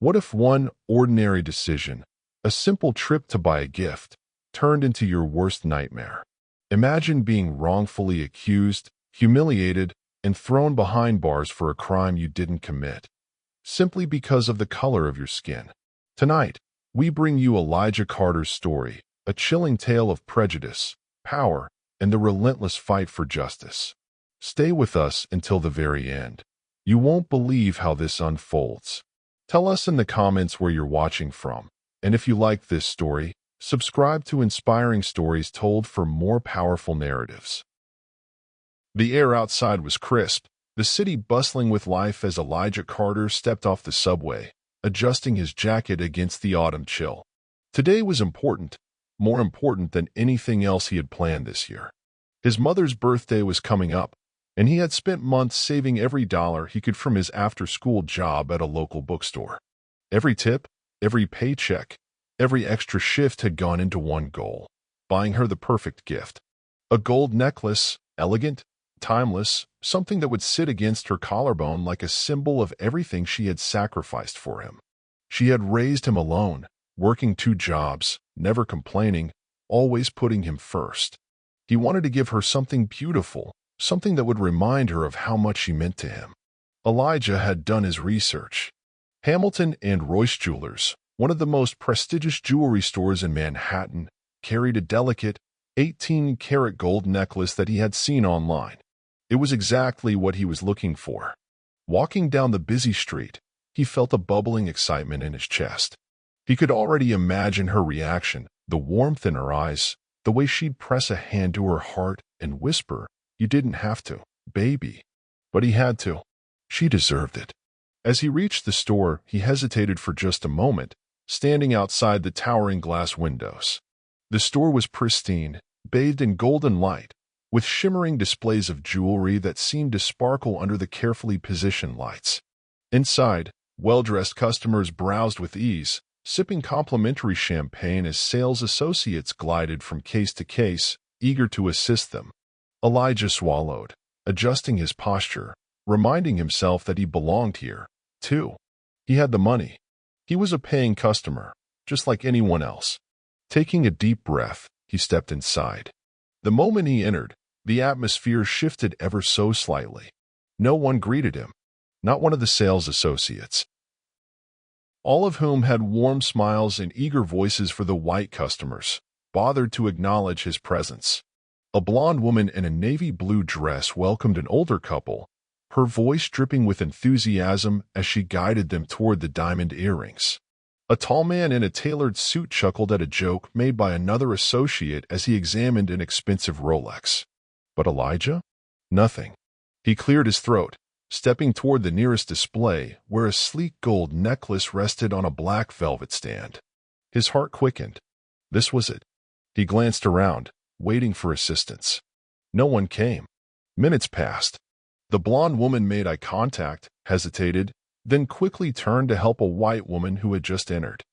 What if one ordinary decision, a simple trip to buy a gift, turned into your worst nightmare? Imagine being wrongfully accused, humiliated, and thrown behind bars for a crime you didn't commit, simply because of the color of your skin. Tonight, we bring you Elijah Carter's story, a chilling tale of prejudice, power, and the relentless fight for justice. Stay with us until the very end. You won't believe how this unfolds. Tell us in the comments where you're watching from, and if you like this story, subscribe to Inspiring Stories Told for more powerful narratives. The air outside was crisp, the city bustling with life as Elijah Carter stepped off the subway, adjusting his jacket against the autumn chill. Today was important, more important than anything else he had planned this year. His mother's birthday was coming up, and he had spent months saving every dollar he could from his after-school job at a local bookstore. Every tip, every paycheck, every extra shift had gone into one goal: buying her the perfect gift. A gold necklace, elegant, timeless, something that would sit against her collarbone like a symbol of everything she had sacrificed for him. She had raised him alone, working 2 jobs, never complaining, always putting him first. He wanted to give her something beautiful, something that would remind her of how much she meant to him. Elijah had done his research. Hamilton and Royce Jewelers, one of the most prestigious jewelry stores in Manhattan, carried a delicate 18-karat gold necklace that he had seen online. It was exactly what he was looking for. Walking down the busy street, he felt a bubbling excitement in his chest. He could already imagine her reaction, the warmth in her eyes, the way she'd press a hand to her heart and whisper, "You didn't have to, baby." But he had to. She deserved it. As he reached the store, he hesitated for just a moment, standing outside the towering glass windows. The store was pristine, bathed in golden light, with shimmering displays of jewelry that seemed to sparkle under the carefully positioned lights. Inside, well-dressed customers browsed with ease, sipping complimentary champagne as sales associates glided from case to case, eager to assist them. Elijah swallowed, adjusting his posture, reminding himself that he belonged here, too. He had the money. He was a paying customer, just like anyone else. Taking a deep breath, he stepped inside. The moment he entered, the atmosphere shifted ever so slightly. No one greeted him, not one of the sales associates, all of whom had warm smiles and eager voices for the white customers, bothered to acknowledge his presence. A blonde woman in a navy blue dress welcomed an older couple, her voice dripping with enthusiasm as she guided them toward the diamond earrings. A tall man in a tailored suit chuckled at a joke made by another associate as he examined an expensive Rolex. But Elijah? Nothing. He cleared his throat, stepping toward the nearest display where a sleek gold necklace rested on a black velvet stand. His heart quickened. This was it. He glanced around, waiting for assistance. No one came. Minutes passed. The blonde woman made eye contact, hesitated, then quickly turned to help a white woman who had just entered.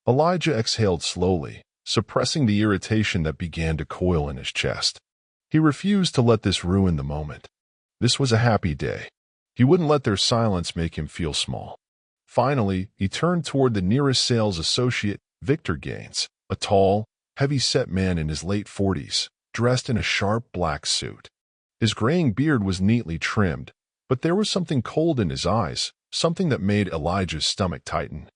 Elijah exhaled slowly, suppressing the irritation that began to coil in his chest. He refused to let this ruin the moment. This was a happy day. He wouldn't let their silence make him feel small. Finally, he turned toward the nearest sales associate, Victor Gaines, a tall, heavy-set man in his late 40s, dressed in a sharp black suit. His graying beard was neatly trimmed, but there was something cold in his eyes, something that made Elijah's stomach tighten.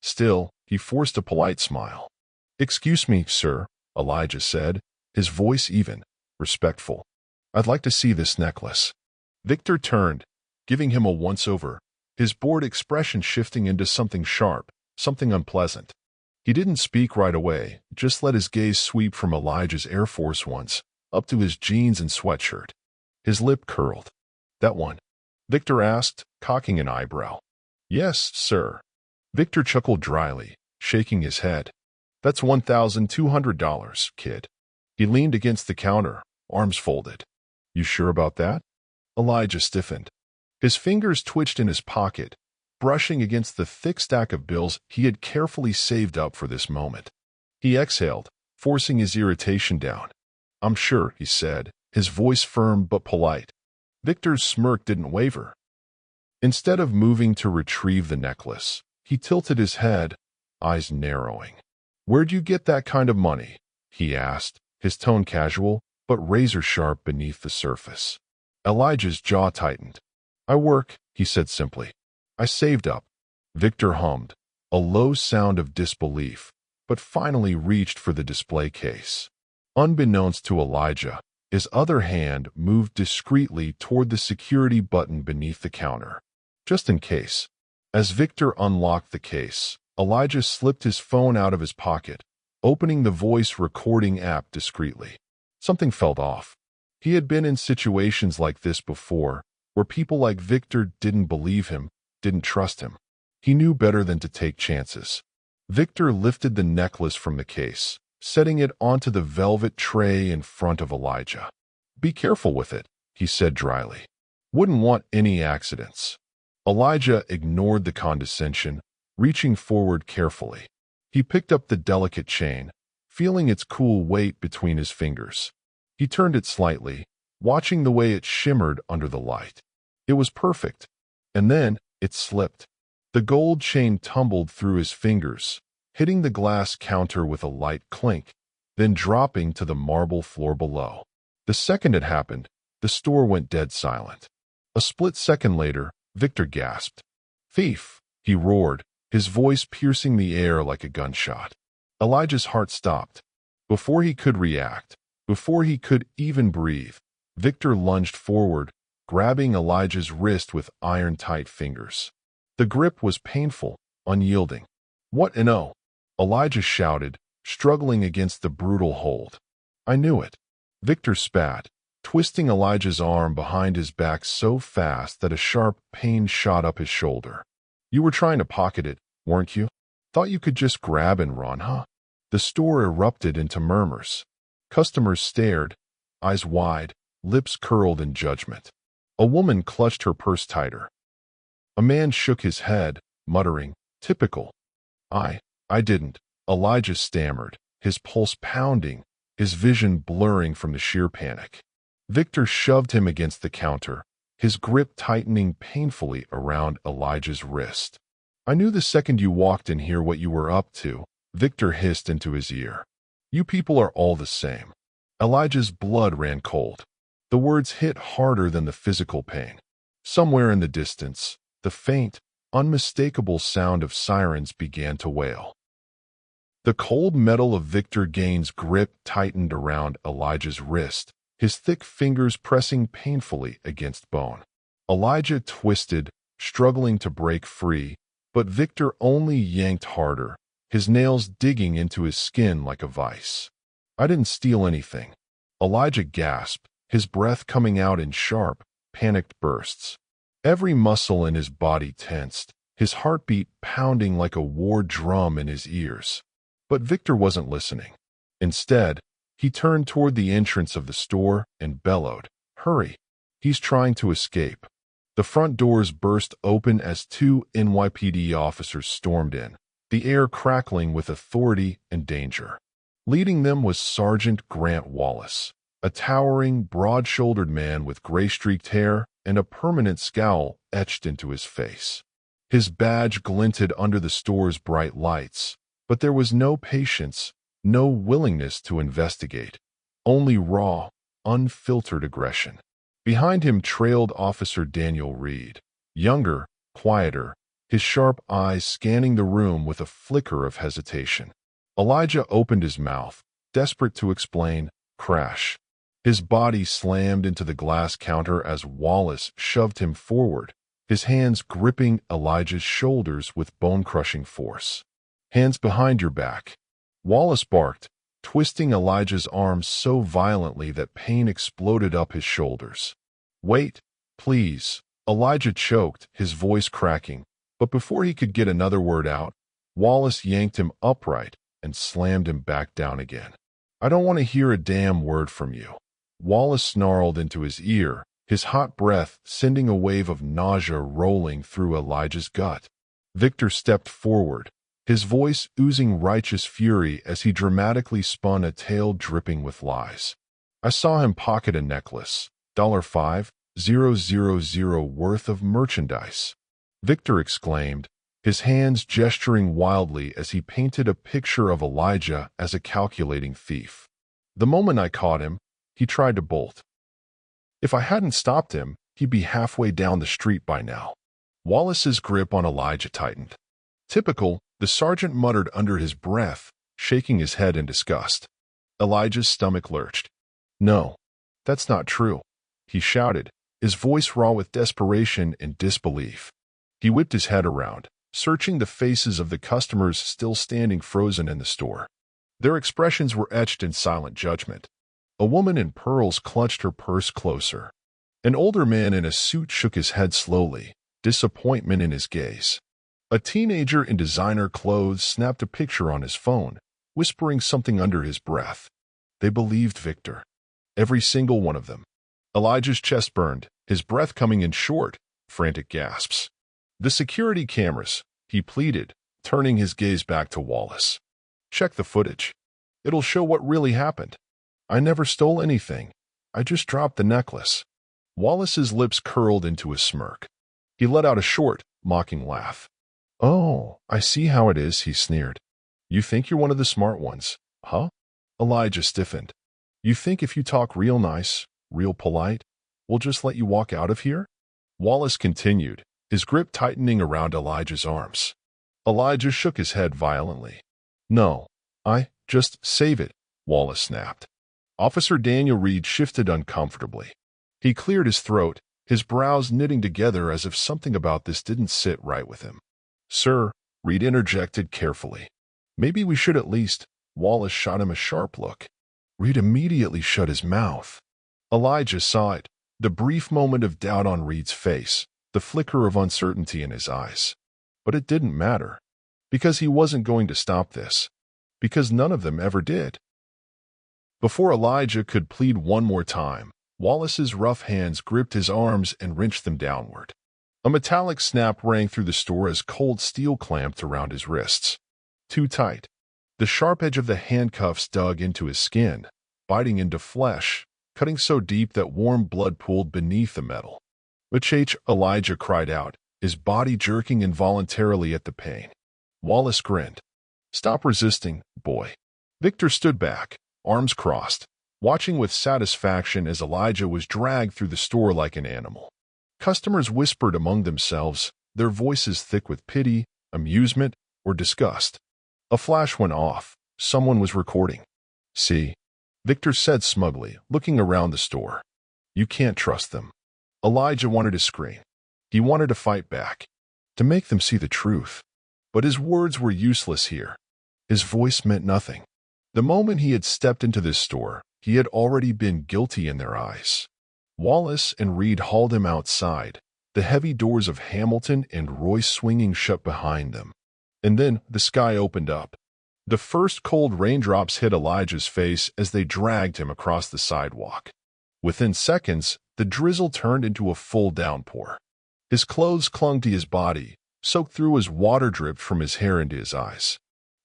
Still, he forced a polite smile. "Excuse me, sir," Elijah said, his voice even, respectful. "I'd like to see this necklace." Victor turned, giving him a once-over, his bored expression shifting into something sharp, something unpleasant. He didn't speak right away, just let his gaze sweep from Elijah's Air Force Ones up to his jeans and sweatshirt. His lip curled. "That one?" Victor asked, cocking an eyebrow. "Yes, sir." Victor chuckled dryly, shaking his head. "That's $1,200, kid." He leaned against the counter, arms folded. "You sure about that?" Elijah stiffened. His fingers twitched in his pocket, brushing against the thick stack of bills he had carefully saved up for this moment. He exhaled, forcing his irritation down. "I'm sure," he said, his voice firm but polite. Victor's smirk didn't waver. Instead of moving to retrieve the necklace, He tilted his head, eyes narrowing. "Where'd you get that kind of money?" he asked, his tone casual, but razor-sharp beneath the surface. Elijah's jaw tightened. "I work," he said simply. "I saved up." Victor hummed, a low sound of disbelief, but finally reached for the display case. Unbeknownst to Elijah, his other hand moved discreetly toward the security button beneath the counter. Just in case. As Victor unlocked the case, Elijah slipped his phone out of his pocket, opening the voice recording app discreetly. Something felt off. He had been in situations like this before, where people like Victor didn't believe him, didn't trust him. He knew better than to take chances. Victor lifted the necklace from the case, setting it onto the velvet tray in front of Elijah. "Be careful with it," he said dryly. "Wouldn't want any accidents." Elijah ignored the condescension, reaching forward carefully. He picked up the delicate chain, feeling its cool weight between his fingers. He turned it slightly, watching the way it shimmered under the light. It was perfect. And then it slipped. The gold chain tumbled through his fingers, hitting the glass counter with a light clink, then dropping to the marble floor below. The second it happened, the store went dead silent. A split second later, Victor gasped. "Thief!" he roared, his voice piercing the air like a gunshot. Elijah's heart stopped. Before he could react, before he could even breathe, Victor lunged forward, grabbing Elijah's wrist with iron-tight fingers. The grip was painful, unyielding. "What an O!" Elijah shouted, struggling against the brutal hold. "I knew it." Victor spat, twisting Elijah's arm behind his back so fast that a sharp pain shot up his shoulder. "You were trying to pocket it, weren't you? Thought you could just grab and run, huh?" The store erupted into murmurs. Customers stared, eyes wide, lips curled in judgment. A woman clutched her purse tighter. A man shook his head, muttering, "Typical." I didn't," Elijah stammered, his pulse pounding, his vision blurring from the sheer panic. Victor shoved him against the counter, his grip tightening painfully around Elijah's wrist. "I knew the second you walked in here what you were up to," Victor hissed into his ear. "You people are all the same." Elijah's blood ran cold. The words hit harder than the physical pain. Somewhere in the distance, the faint, unmistakable sound of sirens began to wail. The cold metal of Victor Gaines' grip tightened around Elijah's wrist, his thick fingers pressing painfully against bone. Elijah twisted, struggling to break free, but Victor only yanked harder, his nails digging into his skin like a vice. "I didn't steal anything." Elijah gasped, his breath coming out in sharp, panicked bursts. Every muscle in his body tensed, his heartbeat pounding like a war drum in his ears. But Victor wasn't listening. Instead, he turned toward the entrance of the store and bellowed, "Hurry! He's trying to escape." The front doors burst open as two NYPD officers stormed in, the air crackling with authority and danger. Leading them was Sergeant Grant Wallace, a towering, broad-shouldered man with gray-streaked hair and a permanent scowl etched into his face. His badge glinted under the store's bright lights, but there was no patience, no willingness to investigate, only raw, unfiltered aggression. Behind him trailed Officer Daniel Reed, younger, quieter, his sharp eyes scanning the room with a flicker of hesitation. Elijah opened his mouth, desperate to explain, crash. His body slammed into the glass counter as Wallace shoved him forward, his hands gripping Elijah's shoulders with bone-crushing force. "Hands behind your back," Wallace barked, twisting Elijah's arms so violently that pain exploded up his shoulders. "Wait, please," Elijah choked, his voice cracking, but before he could get another word out, Wallace yanked him upright and slammed him back down again. "I don't want to hear a damn word from you." Wallace snarled into his ear, his hot breath sending a wave of nausea rolling through Elijah's gut. Victor stepped forward, his voice oozing righteous fury as he dramatically spun a tale dripping with lies. "I saw him pocket a necklace, $5,000 worth of merchandise," Victor exclaimed, his hands gesturing wildly as he painted a picture of Elijah as a calculating thief. The moment I caught him, he tried to bolt. If I hadn't stopped him, he'd be halfway down the street by now. Wallace's grip on Elijah tightened. Typical, the sergeant muttered under his breath, shaking his head in disgust. Elijah's stomach lurched. "No, that's not true," he shouted, his voice raw with desperation and disbelief. He whipped his head around, searching the faces of the customers still standing frozen in the store. Their expressions were etched in silent judgment. A woman in pearls clutched her purse closer. An older man in a suit shook his head slowly, disappointment in his gaze. A teenager in designer clothes snapped a picture on his phone, whispering something under his breath. They believed Victor. Every single one of them. Elijah's chest burned, his breath coming in short, frantic gasps. "The security cameras," he pleaded, turning his gaze back to Wallace. "Check the footage. It'll show what really happened. I never stole anything. I just dropped the necklace." Wallace's lips curled into a smirk. He let out a short, mocking laugh. "Oh, I see how it is," he sneered. "You think you're one of the smart ones, huh?" Elijah stiffened. "You think if you talk real nice, real polite, we'll just let you walk out of here?" Wallace continued, his grip tightening around Elijah's arms. Elijah shook his head violently. "No, just save it," Wallace snapped. Officer Daniel Reed shifted uncomfortably. He cleared his throat, his brows knitting together as if something about this didn't sit right with him. "Sir," Reed interjected carefully. "Maybe we should at least—" Wallace shot him a sharp look. Reed immediately shut his mouth. Elijah saw it, the brief moment of doubt on Reed's face, the flicker of uncertainty in his eyes. But it didn't matter. Because he wasn't going to stop this. Because none of them ever did. Before Elijah could plead one more time, Wallace's rough hands gripped his arms and wrenched them downward. A metallic snap rang through the store as cold steel clamped around his wrists. Too tight. The sharp edge of the handcuffs dug into his skin, biting into flesh, cutting so deep that warm blood pooled beneath the metal. "Machach," Elijah cried out, his body jerking involuntarily at the pain. Wallace grinned. "Stop resisting, boy." Victor stood back, arms crossed, watching with satisfaction as Elijah was dragged through the store like an animal. Customers whispered among themselves, their voices thick with pity, amusement, or disgust. A flash went off. Someone was recording. "See," Victor said smugly, looking around the store. "You can't trust them." Elijah wanted to scream. He wanted to fight back, to make them see the truth. But his words were useless here. His voice meant nothing. The moment he had stepped into this store, he had already been guilty in their eyes. Wallace and Reed hauled him outside, the heavy doors of Hamilton and Royce swinging shut behind them. And then the sky opened up. The first cold raindrops hit Elijah's face as they dragged him across the sidewalk. Within seconds, the drizzle turned into a full downpour. His clothes clung to his body, soaked through as water dripped from his hair into his eyes.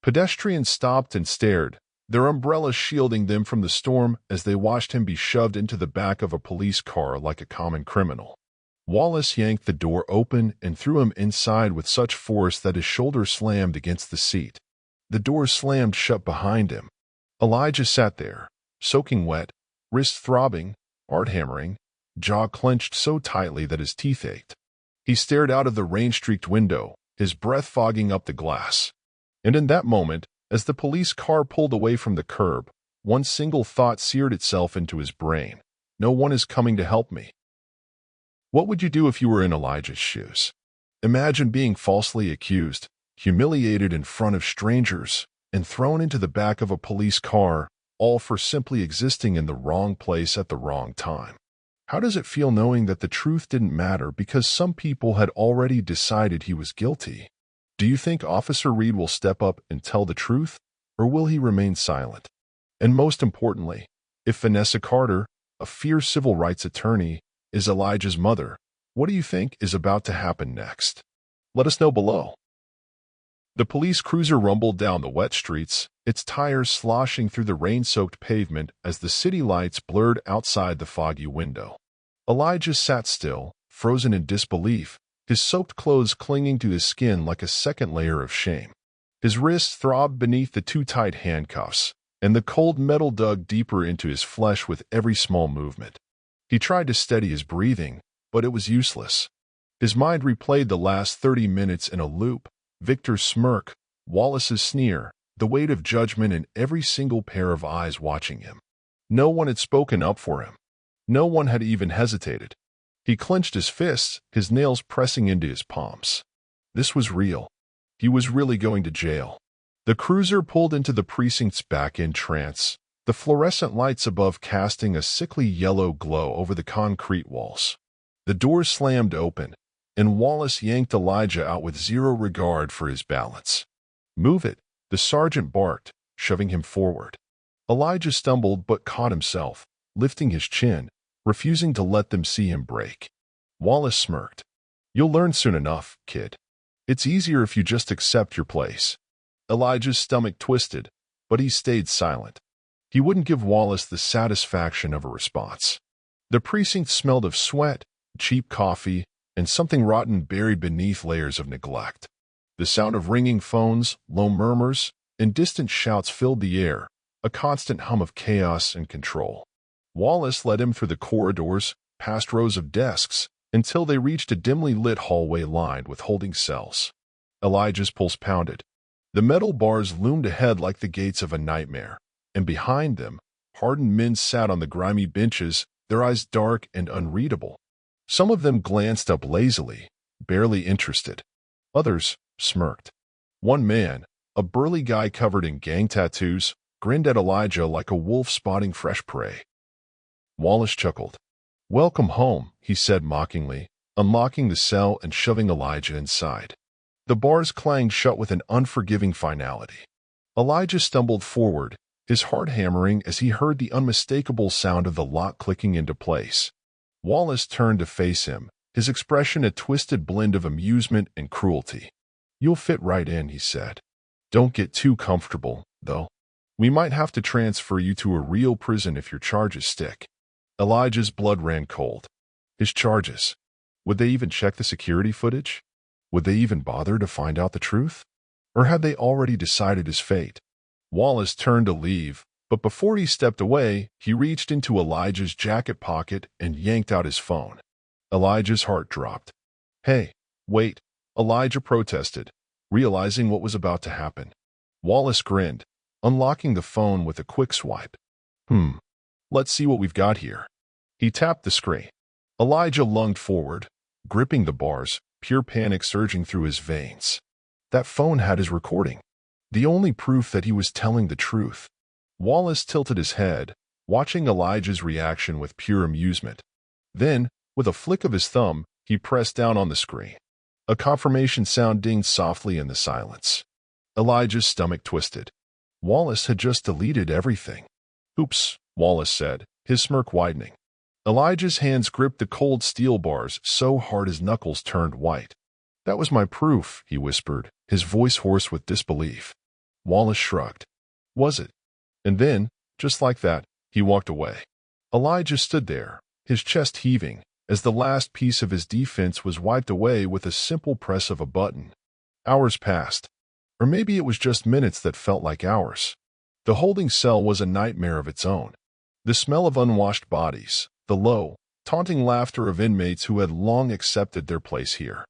Pedestrians stopped and stared, their umbrellas shielding them from the storm as they watched him be shoved into the back of a police car like a common criminal. Wallace yanked the door open and threw him inside with such force that his shoulder slammed against the seat. The door slammed shut behind him. Elijah sat there, soaking wet, wrists throbbing, heart hammering, jaw clenched so tightly that his teeth ached. He stared out of the rain-streaked window, his breath fogging up the glass. And in that moment, as the police car pulled away from the curb, one single thought seared itself into his brain. No one is coming to help me. What would you do if you were in Elijah's shoes? Imagine being falsely accused, humiliated in front of strangers, and thrown into the back of a police car, all for simply existing in the wrong place at the wrong time. How does it feel knowing that the truth didn't matter because some people had already decided he was guilty? Do you think Officer Reed will step up and tell the truth, or will he remain silent? And most importantly, if Vanessa Carter, a fierce civil rights attorney, is Elijah's mother, what do you think is about to happen next? Let us know below. The police cruiser rumbled down the wet streets, its tires sloshing through the rain-soaked pavement as the city lights blurred outside the foggy window. Elijah sat still, frozen in disbelief, his soaked clothes clinging to his skin like a second layer of shame. His wrists throbbed beneath the too tight handcuffs, and the cold metal dug deeper into his flesh with every small movement. He tried to steady his breathing, but it was useless. His mind replayed the last 30 minutes in a loop: Victor's smirk, Wallace's sneer, the weight of judgment in every single pair of eyes watching him. No one had spoken up for him. No one had even hesitated. He clenched his fists, his nails pressing into his palms. This was real. He was really going to jail. The cruiser pulled into the precinct's back entrance, the fluorescent lights above casting a sickly yellow glow over the concrete walls. The doors slammed open, and Wallace yanked Elijah out with zero regard for his balance. "Move it," the sergeant barked, shoving him forward. Elijah stumbled but caught himself, lifting his chin, refusing to let them see him break. Wallace smirked. "You'll learn soon enough, kid. It's easier if you just accept your place." Elijah's stomach twisted, but he stayed silent. He wouldn't give Wallace the satisfaction of a response. The precinct smelled of sweat, cheap coffee, and something rotten buried beneath layers of neglect. The sound of ringing phones, low murmurs, and distant shouts filled the air, a constant hum of chaos and control. Wallace led him through the corridors, past rows of desks, until they reached a dimly lit hallway lined with holding cells. Elijah's pulse pounded. The metal bars loomed ahead like the gates of a nightmare, and behind them, hardened men sat on the grimy benches, their eyes dark and unreadable. Some of them glanced up lazily, barely interested. Others smirked. One man, a burly guy covered in gang tattoos, grinned at Elijah like a wolf spotting fresh prey. Wallace chuckled. "Welcome home," he said mockingly, unlocking the cell and shoving Elijah inside. The bars clanged shut with an unforgiving finality. Elijah stumbled forward, his heart hammering as he heard the unmistakable sound of the lock clicking into place. Wallace turned to face him, his expression a twisted blend of amusement and cruelty. "You'll fit right in," he said. "Don't get too comfortable, though. We might have to transfer you to a real prison if your charges stick." Elijah's blood ran cold. His charges. Would they even check the security footage? Would they even bother to find out the truth? Or had they already decided his fate? Wallace turned to leave, but before he stepped away, he reached into Elijah's jacket pocket and yanked out his phone. Elijah's heart dropped. "Hey, wait," Elijah protested, realizing what was about to happen. Wallace grinned, unlocking the phone with a quick swipe. Let's see what we've got here." He tapped the screen. Elijah lunged forward, gripping the bars, pure panic surging through his veins. That phone had his recording, the only proof that he was telling the truth. Wallace tilted his head, watching Elijah's reaction with pure amusement. Then, with a flick of his thumb, he pressed down on the screen. A confirmation sound dinged softly in the silence. Elijah's stomach twisted. Wallace had just deleted everything. "Oops," Wallace said, his smirk widening. Elijah's hands gripped the cold steel bars so hard his knuckles turned white. "That was my proof," he whispered, his voice hoarse with disbelief. Wallace shrugged. "Was it?" And then, just like that, he walked away. Elijah stood there, his chest heaving, as the last piece of his defense was wiped away with a simple press of a button. Hours passed. Or maybe it was just minutes that felt like hours. The holding cell was a nightmare of its own. The smell of unwashed bodies, the low, taunting laughter of inmates who had long accepted their place here.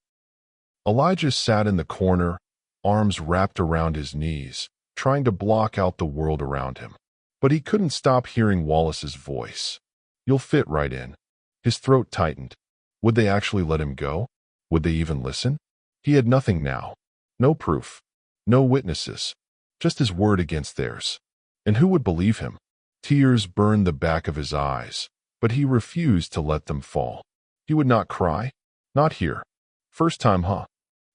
Elijah sat in the corner, arms wrapped around his knees, trying to block out the world around him. But he couldn't stop hearing Wallace's voice. "You'll fit right in." His throat tightened. Would they actually let him go? Would they even listen? He had nothing now. No proof. No witnesses. Just his word against theirs. And who would believe him? Tears burned the back of his eyes, but he refused to let them fall. He would not cry. Not here. First time, huh?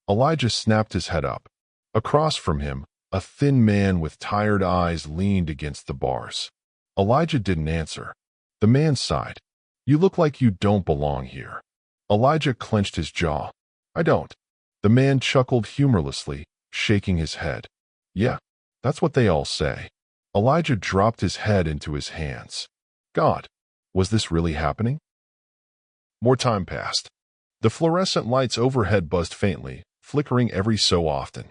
Elijah snapped his head up. Across from him, a thin man with tired eyes leaned against the bars. Elijah didn't answer. The man sighed. "You look like you don't belong here." Elijah clenched his jaw. "I don't." The man chuckled humorlessly, shaking his head. "Yeah, that's what they all say." Elijah dropped his head into his hands. God, was this really happening? More time passed. The fluorescent lights overhead buzzed faintly, flickering every so often.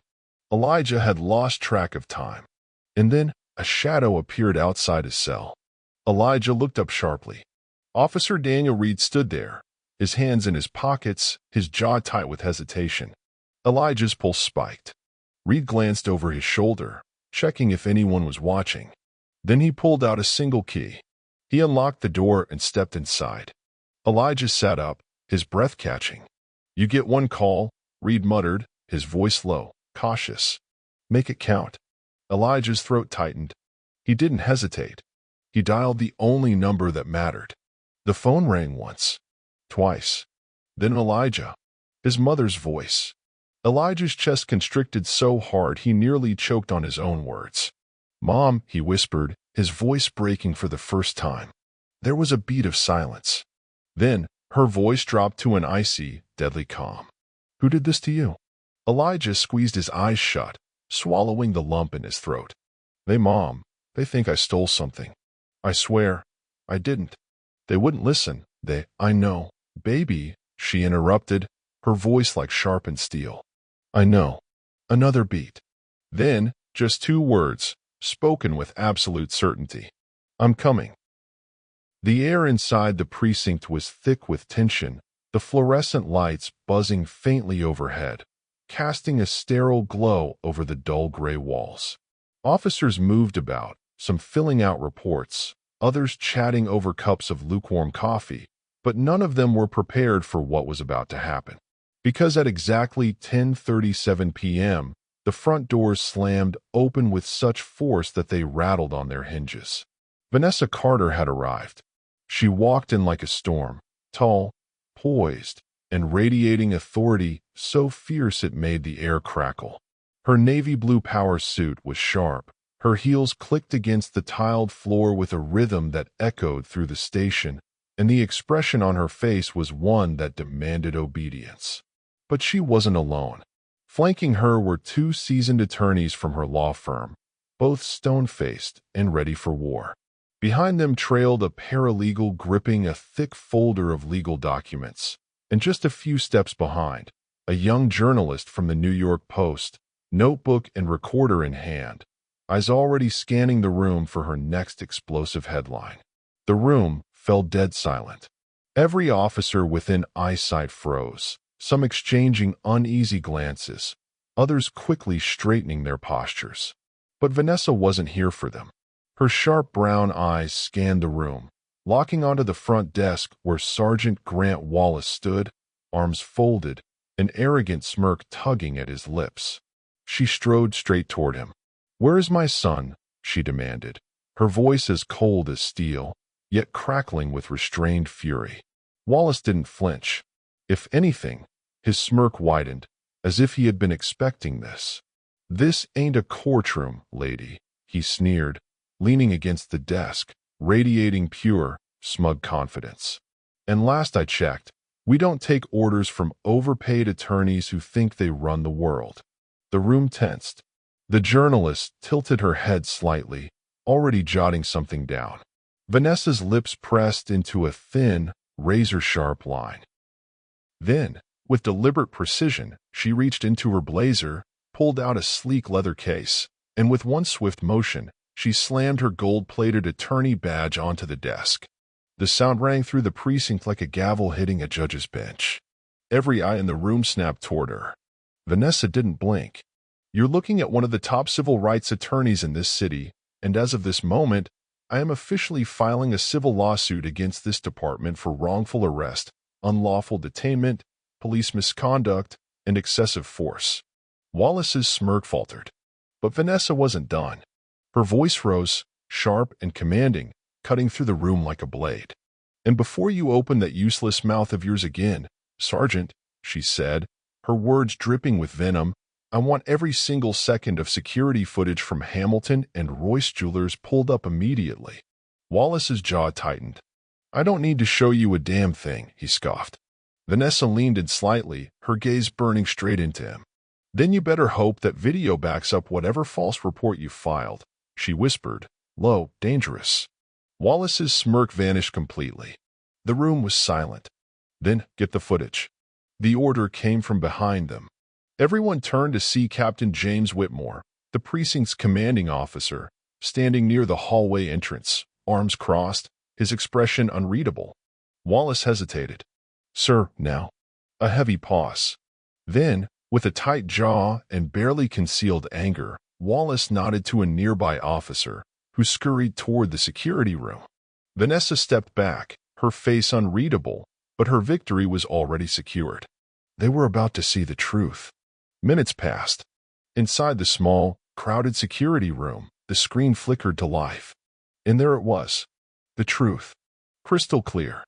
Elijah had lost track of time. And then a shadow appeared outside his cell. Elijah looked up sharply. Officer Daniel Reed stood there, his hands in his pockets, his jaw tight with hesitation. Elijah's pulse spiked. Reed glanced over his shoulder, checking if anyone was watching. Then he pulled out a single key. He unlocked the door and stepped inside. Elijah sat up, his breath catching. "You get one call," Reed muttered, his voice low, cautious. "Make it count." Elijah's throat tightened. He didn't hesitate. He dialed the only number that mattered. The phone rang once, twice. Then Elijah, his mother's voice. Elijah's chest constricted so hard he nearly choked on his own words. "Mom," he whispered, his voice breaking for the first time. There was a beat of silence. Then her voice dropped to an icy, deadly calm. "Who did this to you?" Elijah squeezed his eyes shut, swallowing the lump in his throat. Mom. They think I stole something. I swear, I didn't. They wouldn't listen. I know. Baby," she interrupted, her voice like sharpened steel. "I know." Another beat. Then, just 2 words, spoken with absolute certainty. "I'm coming." The air inside the precinct was thick with tension, the fluorescent lights buzzing faintly overhead, casting a sterile glow over the dull gray walls. Officers moved about, some filling out reports, others chatting over cups of lukewarm coffee, but none of them were prepared for what was about to happen. Because at exactly 10:37 p.m., the front doors slammed open with such force that they rattled on their hinges. Vanessa Carter had arrived. She walked in like a storm, tall, poised, and radiating authority so fierce it made the air crackle. Her navy blue power suit was sharp. Her heels clicked against the tiled floor with a rhythm that echoed through the station, and the expression on her face was one that demanded obedience. But she wasn't alone. Flanking her were 2 seasoned attorneys from her law firm, both stone-faced and ready for war. Behind them trailed a paralegal gripping a thick folder of legal documents, and just a few steps behind, a young journalist from the New York Post, notebook and recorder in hand, eyes already scanning the room for her next explosive headline. The room fell dead silent. Every officer within eyesight froze, some exchanging uneasy glances, others quickly straightening their postures. But Vanessa wasn't here for them. Her sharp brown eyes scanned the room, locking onto the front desk where Sergeant Grant Wallace stood, arms folded, an arrogant smirk tugging at his lips. She strode straight toward him. "Where is my son?" she demanded, her voice as cold as steel, yet crackling with restrained fury. Wallace didn't flinch. If anything, his smirk widened, as if he had been expecting this. "This ain't a courtroom, lady," he sneered, leaning against the desk, radiating pure, smug confidence. "And last I checked, we don't take orders from overpaid attorneys who think they run the world." The room tensed. The journalist tilted her head slightly, already jotting something down. Vanessa's lips pressed into a thin, razor-sharp line. Then, with deliberate precision, she reached into her blazer, pulled out a sleek leather case, and with one swift motion, she slammed her gold-plated attorney badge onto the desk. The sound rang through the precinct like a gavel hitting a judge's bench. Every eye in the room snapped toward her. Vanessa didn't blink. "You're looking at one of the top civil rights attorneys in this city, and as of this moment, I am officially filing a civil lawsuit against this department for wrongful arrest, unlawful detainment, police misconduct, and excessive force." Wallace's smirk faltered. But Vanessa wasn't done. Her voice rose, sharp and commanding, cutting through the room like a blade. "And before you open that useless mouth of yours again, Sergeant," she said, her words dripping with venom, "I want every single second of security footage from Hamilton and Royce Jewelers pulled up immediately." Wallace's jaw tightened. "I don't need to show you a damn thing," he scoffed. Vanessa leaned in slightly, her gaze burning straight into him. "Then you better hope that video backs up whatever false report you filed," she whispered, low, dangerous. Wallace's smirk vanished completely. The room was silent. "Then get the footage." The order came from behind them. Everyone turned to see Captain James Whitmore, the precinct's commanding officer, standing near the hallway entrance, arms crossed, his expression unreadable. Wallace hesitated. "Sir, now." A heavy pause. Then, with a tight jaw and barely concealed anger, Wallace nodded to a nearby officer, who scurried toward the security room. Vanessa stepped back, her face unreadable, but her victory was already secured. They were about to see the truth. Minutes passed. Inside the small, crowded security room, the screen flickered to life. And there it was. The truth. Crystal clear.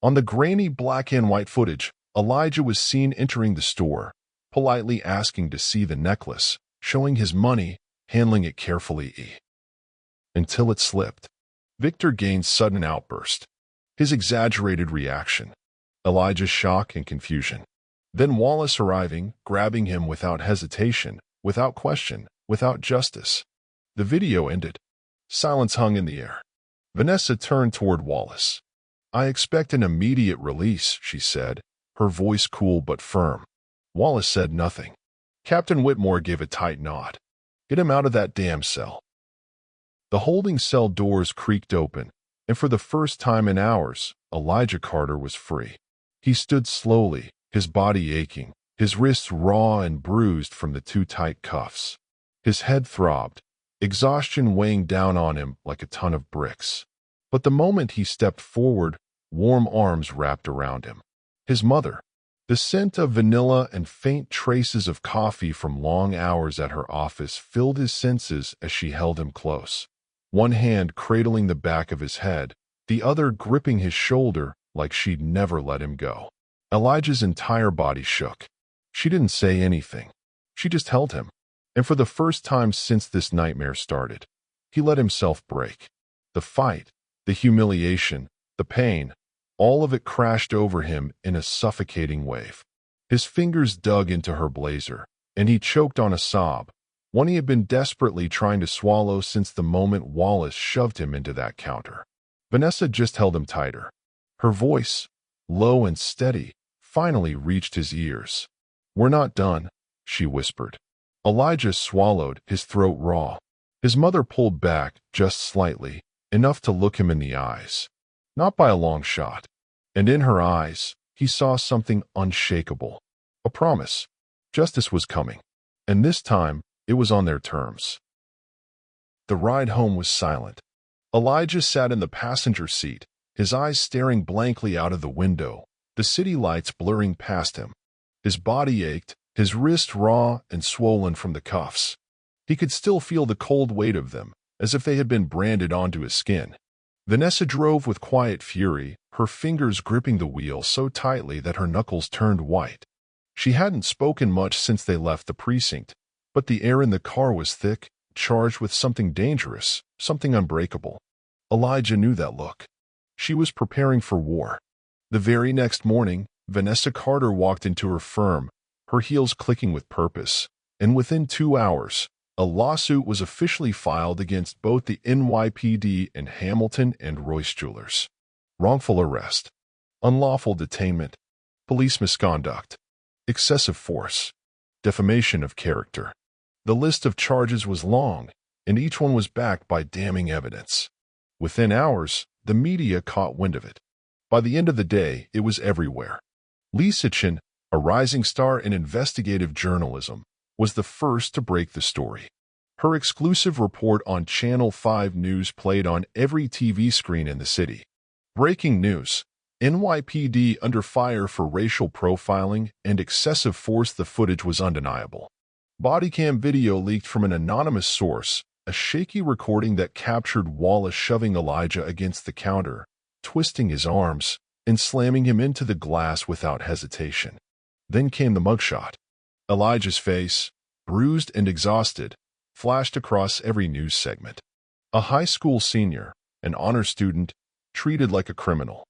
On the grainy black and white footage, Elijah was seen entering the store, politely asking to see the necklace, showing his money, handling it carefully. Until it slipped. Victor Gaines' sudden outburst. His exaggerated reaction. Elijah's shock and confusion. Then Wallace arriving, grabbing him without hesitation, without question, without justice. The video ended. Silence hung in the air. Vanessa turned toward Wallace. "I expect an immediate release," she said, her voice cool but firm. Wallace said nothing. Captain Whitmore gave a tight nod. "Get him out of that damn cell." The holding cell doors creaked open, and for the first time in hours, Elijah Carter was free. He stood slowly, his body aching, his wrists raw and bruised from the too tight cuffs. His head throbbed, exhaustion weighing down on him like a ton of bricks. But the moment he stepped forward, warm arms wrapped around him. His mother. The scent of vanilla and faint traces of coffee from long hours at her office filled his senses as she held him close. One hand cradling the back of his head, the other gripping his shoulder like she'd never let him go. Elijah's entire body shook. She didn't say anything. She just held him. And for the first time since this nightmare started, he let himself break. The fight, the humiliation, the pain, all of it crashed over him in a suffocating wave. His fingers dug into her blazer, and he choked on a sob, one he had been desperately trying to swallow since the moment Wallace shoved him into that counter. Vanessa just held him tighter. Her voice, low and steady, finally reached his ears. "We're not done," she whispered. Elijah swallowed, his throat raw. His mother pulled back, just slightly, enough to look him in the eyes. Not by a long shot. And in her eyes, he saw something unshakable. A promise. Justice was coming. And this time, it was on their terms. The ride home was silent. Elijah sat in the passenger seat, his eyes staring blankly out of the window, the city lights blurring past him. His body ached, his wrist raw and swollen from the cuffs. He could still feel the cold weight of them, as if they had been branded onto his skin. Vanessa drove with quiet fury, her fingers gripping the wheel so tightly that her knuckles turned white. She hadn't spoken much since they left the precinct, but the air in the car was thick, charged with something dangerous, something unbreakable. Elijah knew that look. She was preparing for war. The very next morning, Vanessa Carter walked into her firm, her heels clicking with purpose, and within 2 hours, a lawsuit was officially filed against both the NYPD in Hamilton and Royce Jewelers. Wrongful arrest, unlawful detainment, police misconduct, excessive force, defamation of character. The list of charges was long, and each one was backed by damning evidence. Within hours, the media caught wind of it. By the end of the day, it was everywhere. Lee Sitchin, a rising star in investigative journalism, was the first to break the story. Her exclusive report on Channel 5 News played on every TV screen in the city. Breaking news: NYPD under fire for racial profiling and excessive force. The footage was undeniable. Bodycam video leaked from an anonymous source, a shaky recording that captured Wallace shoving Elijah against the counter, twisting his arms, and slamming him into the glass without hesitation. Then came the mugshot. Elijah's face, bruised and exhausted, flashed across every news segment. A high school senior, an honor student, treated like a criminal.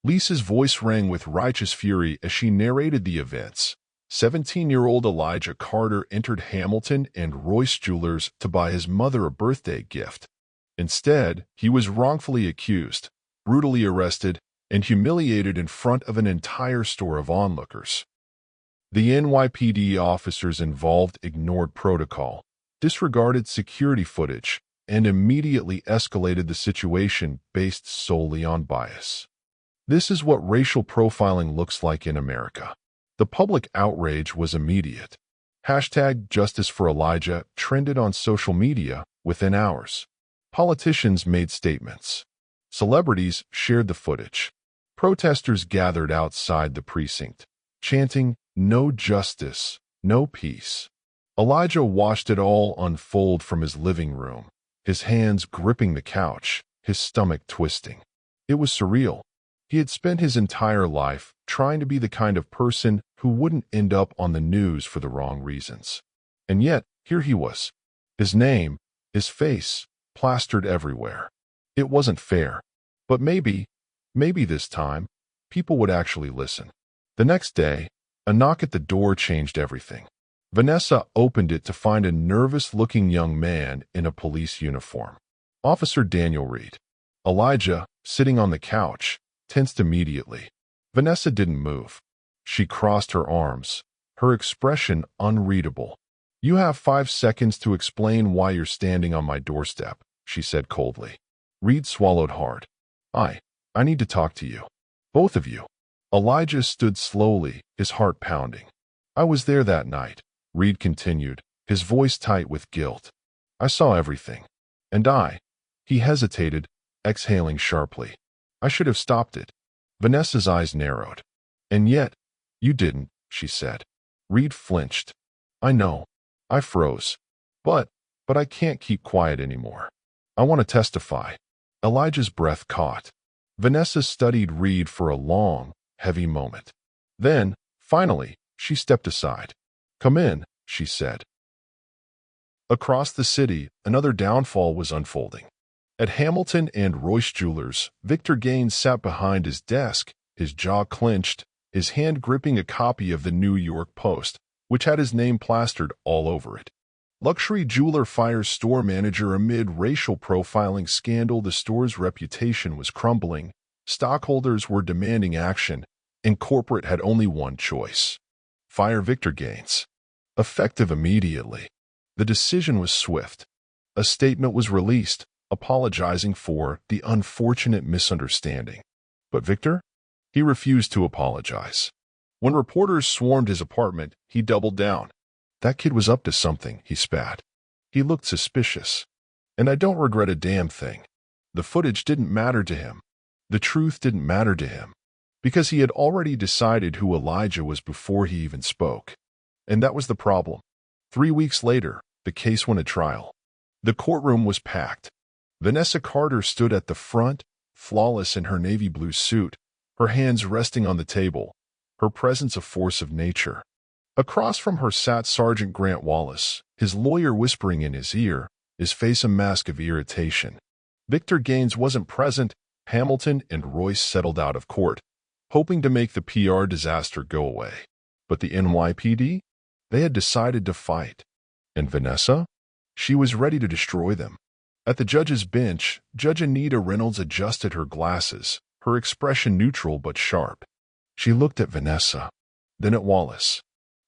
Lisa's voice rang with righteous fury as she narrated the events. 17-year-old Elijah Carter entered Hamilton and Royce Jewelers to buy his mother a birthday gift. Instead, he was wrongfully accused, brutally arrested, and humiliated in front of an entire store of onlookers. The NYPD officers involved ignored protocol, disregarded security footage, and immediately escalated the situation based solely on bias. This is what racial profiling looks like in America. The public outrage was immediate. Hashtag Justice for Elijah trended on social media within hours. Politicians made statements. Celebrities shared the footage. Protesters gathered outside the precinct, chanting, "No justice, no peace." Elijah watched it all unfold from his living room, his hands gripping the couch, his stomach twisting. It was surreal. He had spent his entire life trying to be the kind of person who wouldn't end up on the news for the wrong reasons. And yet, here he was. His name, his face, plastered everywhere. It wasn't fair. But maybe this time, people would actually listen. The next day, a knock at the door changed everything. Vanessa opened it to find a nervous-looking young man in a police uniform. Officer Daniel Reed. Elijah, sitting on the couch, tensed immediately. Vanessa didn't move. She crossed her arms, her expression unreadable. "You have 5 seconds to explain why you're standing on my doorstep," she said coldly. Reed swallowed hard. I need to talk to you. Both of you." Elijah stood slowly, his heart pounding. "I was there that night," Reed continued, his voice tight with guilt. "I saw everything. And he hesitated, exhaling sharply. "I should have stopped it." Vanessa's eyes narrowed. "And yet, you didn't," she said. Reed flinched. "I know." I froze. But I can't keep quiet anymore. I want to testify." Elijah's breath caught. Vanessa studied Reed for a long, heavy moment. Then, finally, she stepped aside. "Come in," she said. Across the city, another downfall was unfolding. At Hamilton and Royce Jewelers, Victor Gaines sat behind his desk, his jaw clenched, his hand gripping a copy of the New York Post, which had his name plastered all over it. Luxury jeweler fires store manager amid racial profiling scandal. The store's reputation was crumbling. Stockholders were demanding action, and corporate had only one choice: fire Victor Gaines. Effective immediately. The decision was swift. A statement was released, apologizing for the unfortunate misunderstanding. But Victor? He refused to apologize. When reporters swarmed his apartment, he doubled down. "That kid was up to something," he spat. "He looked suspicious. And I don't regret a damn thing." The footage didn't matter to him. The truth didn't matter to him. Because he had already decided who Elijah was before he even spoke. And that was the problem. 3 weeks later, the case went to trial. The courtroom was packed. Vanessa Carter stood at the front, flawless in her navy blue suit, her hands resting on the table, her presence a force of nature. Across from her sat Sergeant Grant Wallace, his lawyer whispering in his ear, his face a mask of irritation. Victor Gaines wasn't present. Hamilton and Royce settled out of court, hoping to make the PR disaster go away. But the NYPD? They had decided to fight. And Vanessa? She was ready to destroy them. At the judge's bench, Judge Anita Reynolds adjusted her glasses, her expression neutral but sharp. She looked at Vanessa, then at Wallace,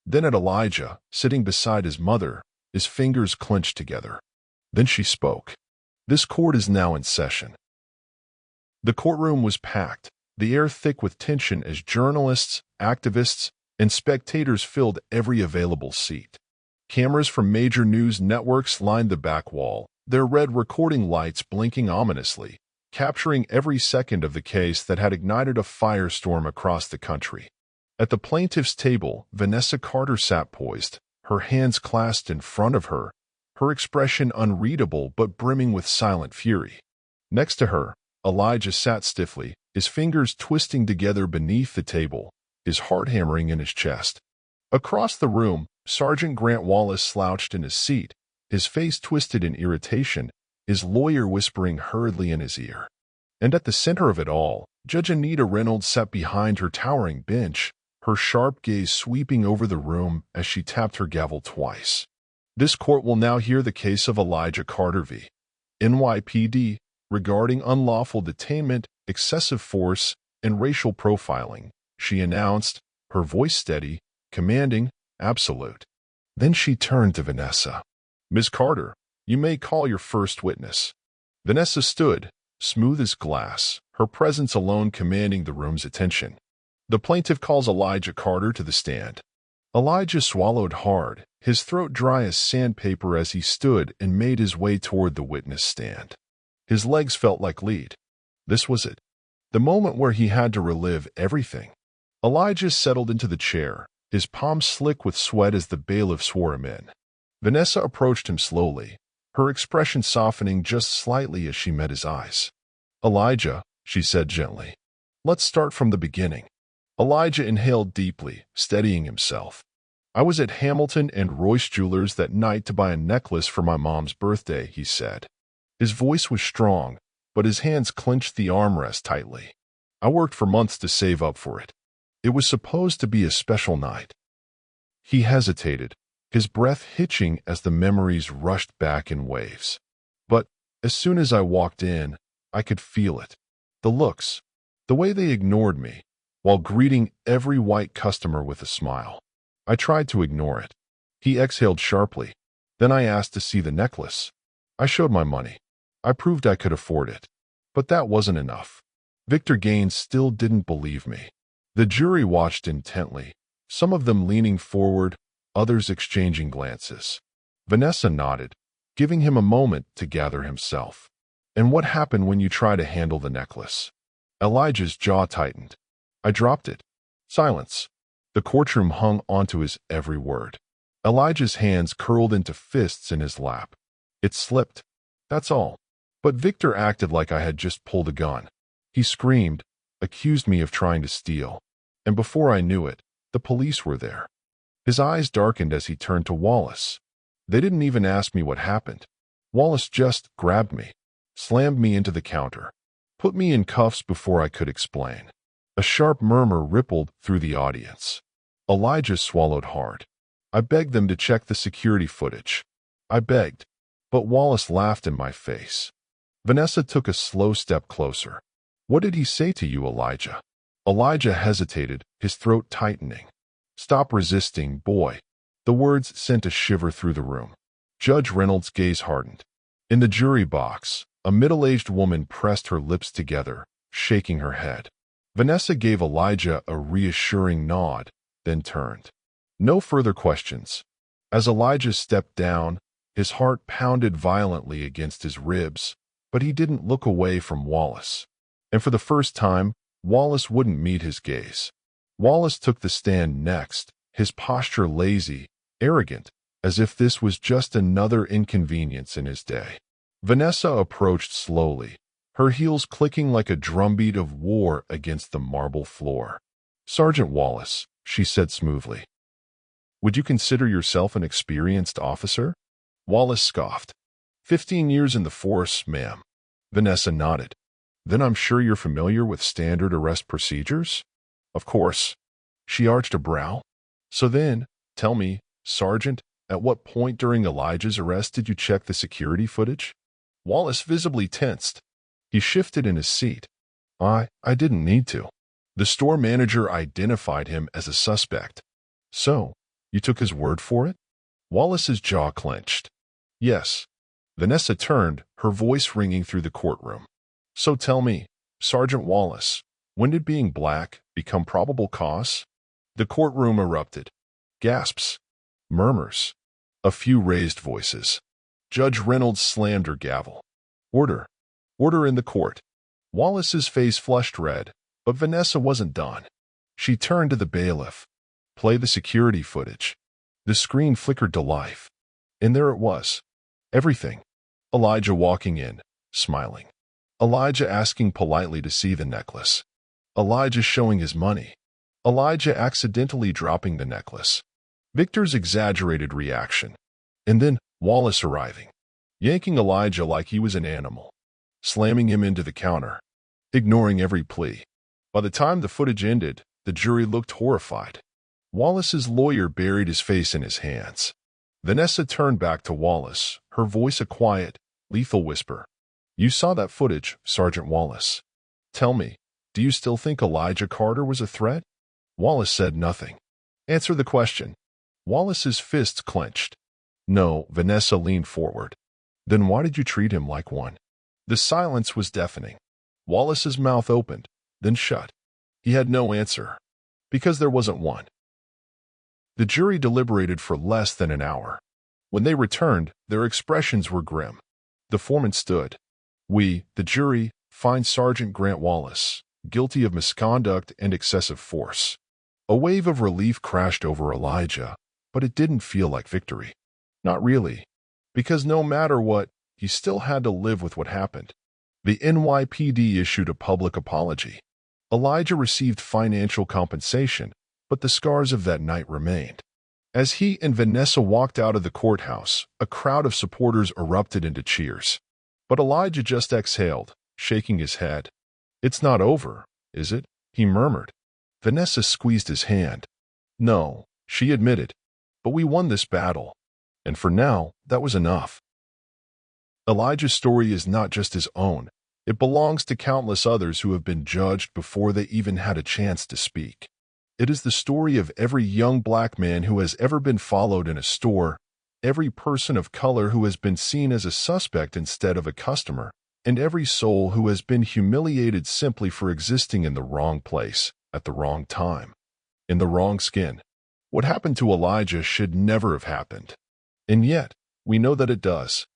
then at Elijah, sitting beside his mother, his fingers clenched together. Then she spoke. "This court is now in session." The courtroom was packed, the air thick with tension as journalists, activists, and spectators filled every available seat. Cameras from major news networks lined the back wall, their red recording lights blinking ominously, capturing every second of the case that had ignited a firestorm across the country. At the plaintiff's table, Vanessa Carter sat poised, her hands clasped in front of her, her expression unreadable but brimming with silent fury. Next to her, Elijah sat stiffly, his fingers twisting together beneath the table, his heart hammering in his chest. Across the room, Sergeant Grant Wallace slouched in his seat, his face twisted in irritation, his lawyer whispering hurriedly in his ear. And at the center of it all, Judge Anita Reynolds sat behind her towering bench, her sharp gaze sweeping over the room as she tapped her gavel twice. "This court will now hear the case of Elijah Carter v. NYPD regarding unlawful detainment, excessive force, and racial profiling," she announced, her voice steady, commanding, absolute. Then she turned to Vanessa. "Miss Carter, you may call your first witness." Vanessa stood, smooth as glass, her presence alone commanding the room's attention. The plaintiff calls Elijah Carter to the stand. Elijah swallowed hard, his throat dry as sandpaper as he stood and made his way toward the witness stand. His legs felt like lead. This was it. The moment where he had to relive everything. Elijah settled into the chair, his palms slick with sweat as the bailiff swore him in. Vanessa approached him slowly, her expression softening just slightly as she met his eyes. "Elijah," she said gently, "let's start from the beginning." Elijah inhaled deeply, steadying himself. "I was at Hamilton and Royce Jewelers that night to buy a necklace for my mom's birthday," he said. His voice was strong, but his hands clenched the armrest tightly. "I worked for months to save up for it. It was supposed to be a special night." He hesitated, his breath hitching as the memories rushed back in waves. "But as soon as I walked in, I could feel it. The looks, the way they ignored me, while greeting every white customer with a smile. I tried to ignore it." He exhaled sharply. "Then I asked to see the necklace. I showed my money. I proved I could afford it. But that wasn't enough. Victor Gaines still didn't believe me." The jury watched intently, some of them leaning forward, others exchanging glances. Vanessa nodded, giving him a moment to gather himself. "And what happened when you tried to handle the necklace?" Elijah's jaw tightened. "I dropped it." Silence. The courtroom hung onto his every word. Elijah's hands curled into fists in his lap. "It slipped. That's all. But Victor acted like I had just pulled a gun. He screamed, accused me of trying to steal. And before I knew it, the police were there." His eyes darkened as he turned to Wallace. "They didn't even ask me what happened. Wallace just grabbed me, slammed me into the counter, put me in cuffs before I could explain." A sharp murmur rippled through the audience. Elijah swallowed hard. "I begged them to check the security footage. I begged. But Wallace laughed in my face." Vanessa took a slow step closer. "What did he say to you, Elijah?" Elijah hesitated, his throat tightening. "Stop resisting, boy." The words sent a shiver through the room. Judge Reynolds' gaze hardened. In the jury box, a middle-aged woman pressed her lips together, shaking her head. Vanessa gave Elijah a reassuring nod, then turned. No further questions. As Elijah stepped down, his heart pounded violently against his ribs, but he didn't look away from Wallace. And for the first time, Wallace wouldn't meet his gaze. Wallace took the stand next, his posture lazy, arrogant, as if this was just another inconvenience in his day. Vanessa approached slowly, her heels clicking like a drumbeat of war against the marble floor. "Sergeant Wallace," she said smoothly, "would you consider yourself an experienced officer?" Wallace scoffed. 15 years in the force, ma'am." Vanessa nodded. "Then I'm sure you're familiar with standard arrest procedures?" "Of course." She arched a brow. "So then, tell me, Sergeant, at what point during Elijah's arrest did you check the security footage?" Wallace visibly tensed. He shifted in his seat. I didn't need to. The store manager identified him as a suspect." "So, you took his word for it?" Wallace's jaw clenched. "Yes." Vanessa turned, her voice ringing through the courtroom. "So tell me, Sergeant Wallace, when did being black become probable cause?" The courtroom erupted. Gasps. Murmurs. A few raised voices. Judge Reynolds slammed her gavel. "Order. Order in the court." Wallace's face flushed red, but Vanessa wasn't done. She turned to the bailiff. "Play the security footage." The screen flickered to life. And there it was. Everything. Elijah walking in, smiling. Elijah asking politely to see the necklace. Elijah showing his money. Elijah accidentally dropping the necklace. Victor's exaggerated reaction. And then Wallace arriving, yanking Elijah like he was an animal, slamming him into the counter, ignoring every plea. By the time the footage ended, the jury looked horrified. Wallace's lawyer buried his face in his hands. Vanessa turned back to Wallace, her voice a quiet, lethal whisper. "You saw that footage, Sergeant Wallace. Tell me, do you still think Elijah Carter was a threat?" Wallace said nothing. Answer the question. Wallace's fists clenched. No, Vanessa leaned forward. Then why did you treat him like one? The silence was deafening. Wallace's mouth opened, then shut. He had no answer. Because there wasn't one. The jury deliberated for less than an hour. When they returned, their expressions were grim. The foreman stood. We, the jury, find Sergeant Grant Wallace guilty of misconduct and excessive force. A wave of relief crashed over Elijah, but it didn't feel like victory. Not really. Because no matter what, he still had to live with what happened. The NYPD issued a public apology. Elijah received financial compensation, but the scars of that night remained. As he and Vanessa walked out of the courthouse, a crowd of supporters erupted into cheers. But Elijah just exhaled, shaking his head. It's not over, is it? He murmured. Vanessa squeezed his hand. No, she admitted. But we won this battle. And for now, that was enough. Elijah's story is not just his own. It belongs to countless others who have been judged before they even had a chance to speak. It is the story of every young black man who has ever been followed in a store, every person of color who has been seen as a suspect instead of a customer, and every soul who has been humiliated simply for existing in the wrong place, at the wrong time, in the wrong skin. What happened to Elijah should never have happened. And yet, we know that it does.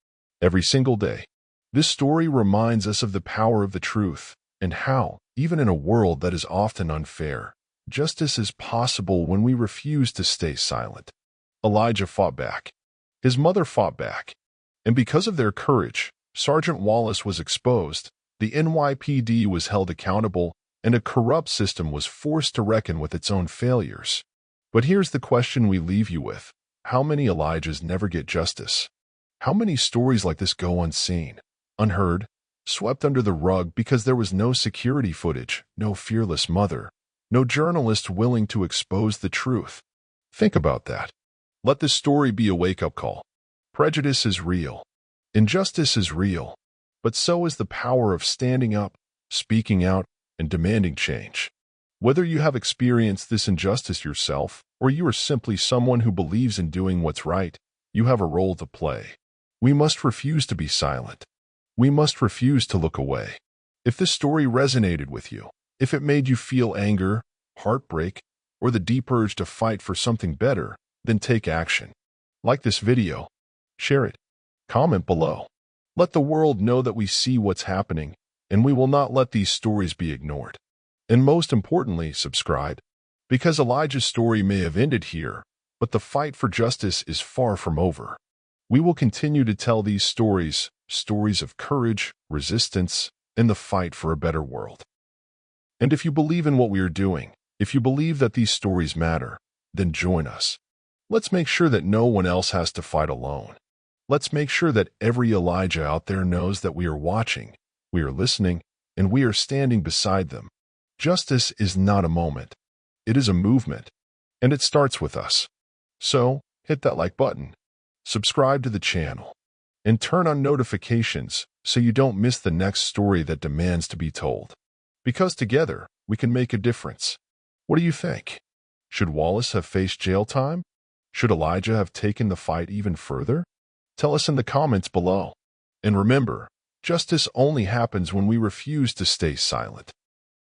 Every single day. This story reminds us of the power of the truth, and how, even in a world that is often unfair, justice is possible when we refuse to stay silent. Elijah fought back. His mother fought back. And because of their courage, Sergeant Wallace was exposed, the NYPD was held accountable, and a corrupt system was forced to reckon with its own failures. But here's the question we leave you with. How many Elijahs never get justice? How many stories like this go unseen, unheard, swept under the rug because there was no security footage, no fearless mother, no journalist willing to expose the truth? Think about that. Let this story be a wake-up call. Prejudice is real. Injustice is real. But so is the power of standing up, speaking out, and demanding change. Whether you have experienced this injustice yourself, or you are simply someone who believes in doing what's right, you have a role to play. We must refuse to be silent. We must refuse to look away. If this story resonated with you, if it made you feel anger, heartbreak, or the deep urge to fight for something better, then take action. Like this video. Share it. Comment below. Let the world know that we see what's happening, and we will not let these stories be ignored. And most importantly, subscribe. Because Elijah's story may have ended here, but the fight for justice is far from over. We will continue to tell these stories, stories of courage, resistance, and the fight for a better world. And if you believe in what we are doing, if you believe that these stories matter, then join us. Let's make sure that no one else has to fight alone. Let's make sure that every Elijah out there knows that we are watching, we are listening, and we are standing beside them. Justice is not a moment. It is a movement, and it starts with us. So, hit that like button, subscribe to the channel, and turn on notifications so you don't miss the next story that demands to be told. Because together, we can make a difference. What do you think? Should Wallace have faced jail time? Should Elijah have taken the fight even further? Tell us in the comments below. And remember, justice only happens when we refuse to stay silent.